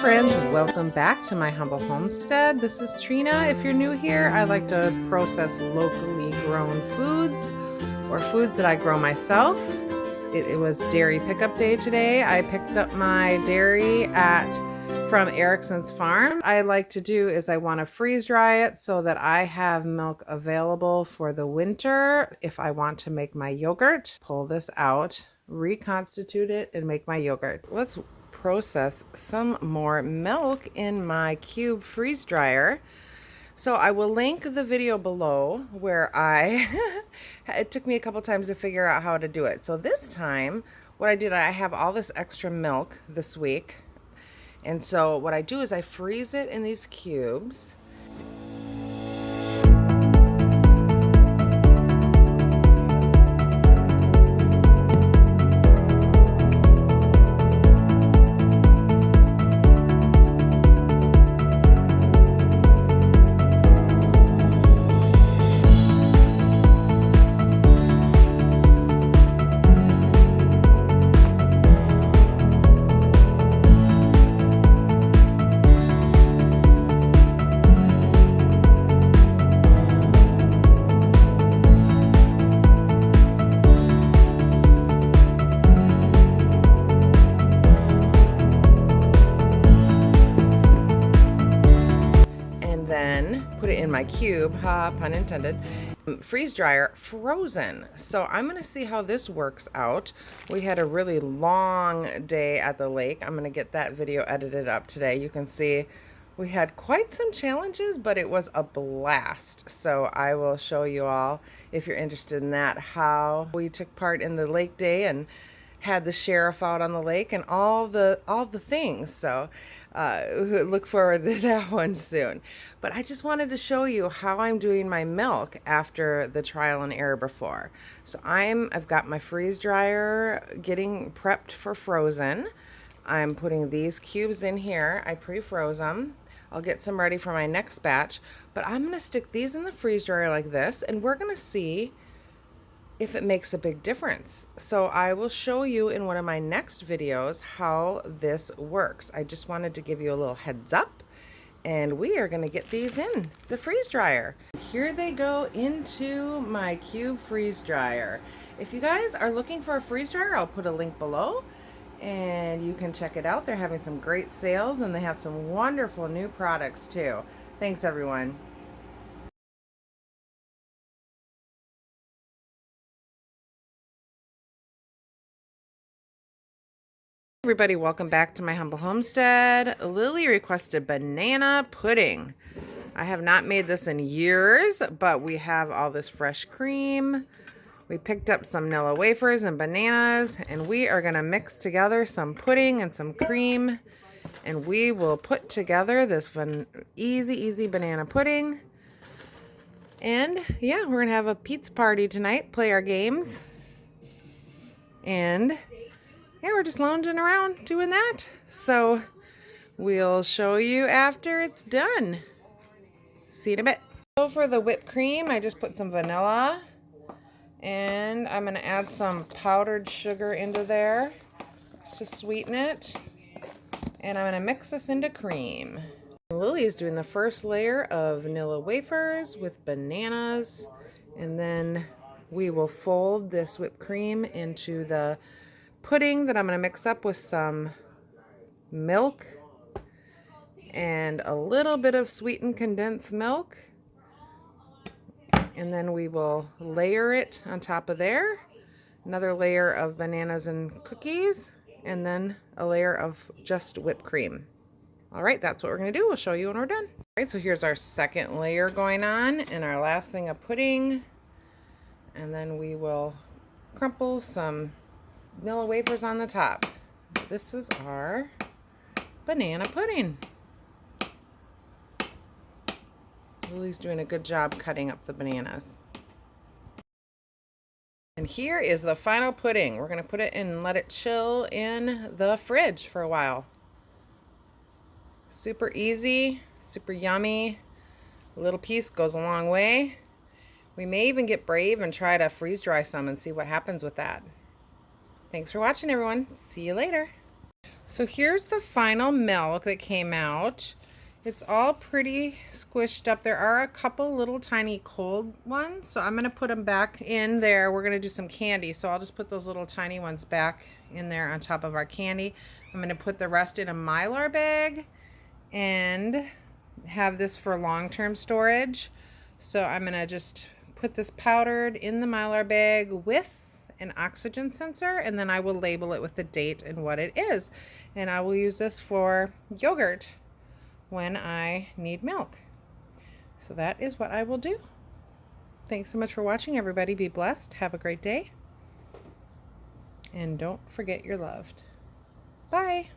friends, welcome back to my humble homestead. This is Trina. If you're new here, I like to process locally grown foods or foods that I grow myself. It was dairy pickup day today. I picked up my dairy from Erickson's farm. I like to do is I want to freeze dry it so that I have milk available for the winter if I want to make my yogurt. Pull this out, reconstitute it, and make my yogurt. Let's process some more milk in my cube freeze dryer. So I will link the video below where it took me a couple times to figure out how to do it. So this time what I did, I have all this extra milk this week. And so what I do is I freeze it in these cubes. Put it in my cube, pun intended, freeze dryer, frozen. So I'm going to see how this works out. We had a really long day at the lake. I'm going to get that video edited up today. You can see we had quite some challenges, but it was a blast. So I will show you all, if you're interested in that, how we took part in the lake day and had the sheriff out on the lake and all the things. So look forward to that one soon. But I just wanted to show you how I'm doing my milk after the trial and error before. So I've got my freeze dryer getting prepped for frozen. I'm putting these cubes in here. I pre-froze them. I'll get some ready for my next batch, but I'm gonna stick these in the freeze dryer like this, and we're gonna see if it makes a big difference. So I will show you in one of my next videos how this works. I just wanted to give you a little heads up, and we are going to get these in the freeze dryer. Here they go into my cube freeze dryer. If you guys are looking for a freeze dryer, I'll put a link below and you can check it out. They're having some great sales and they have some wonderful new products too. Thanks everyone. Everybody, welcome back to my humble homestead. Lily requested banana pudding. I have not made this in years, but we have all this fresh cream. We picked up some Nilla wafers and bananas, and we are gonna mix together some pudding and some cream, and we will put together this easy banana pudding. And yeah, we're gonna have a pizza party tonight, play our games, and yeah, we're just lounging around doing that. So we'll show you after it's done. See you in a bit. So for the whipped cream, I just put some vanilla and I'm gonna add some powdered sugar into there just to sweeten it. And I'm gonna mix this into cream. Lily is doing the first layer of vanilla wafers with bananas, and then we will fold this whipped cream into the pudding that I'm going to mix up with some milk and a little bit of sweetened condensed milk, and then we will layer it on top of there, another layer of bananas and cookies, and then a layer of just whipped cream. All right, that's what we're going to do. We'll show you when we're done. All right, so here's our second layer going on and our last thing of pudding, and then we will crumple some vanilla wafers on the top. This is our banana pudding. Lily's doing a good job cutting up the bananas. And here is the final pudding. We're going to put it in and let it chill in the fridge for a while. Super easy, super yummy. A little piece goes a long way. We may even get brave and try to freeze dry some and see what happens with that. Thanks for watching, everyone. See you later. So here's the final milk that came out. It's all pretty squished up. There are a couple little tiny cold ones, so I'm going to put them back in there. We're going to do some candy, so I'll just put those little tiny ones back in there on top of our candy. I'm going to put the rest in a Mylar bag and have this for long-term storage. So I'm going to just put this powdered in the Mylar bag with an oxygen sensor, and then I will label it with the date and what it is. And I will use this for yogurt when I need milk. So that is what I will do. Thanks so much for watching, everybody. Be blessed. Have a great day. And don't forget you're loved. Bye.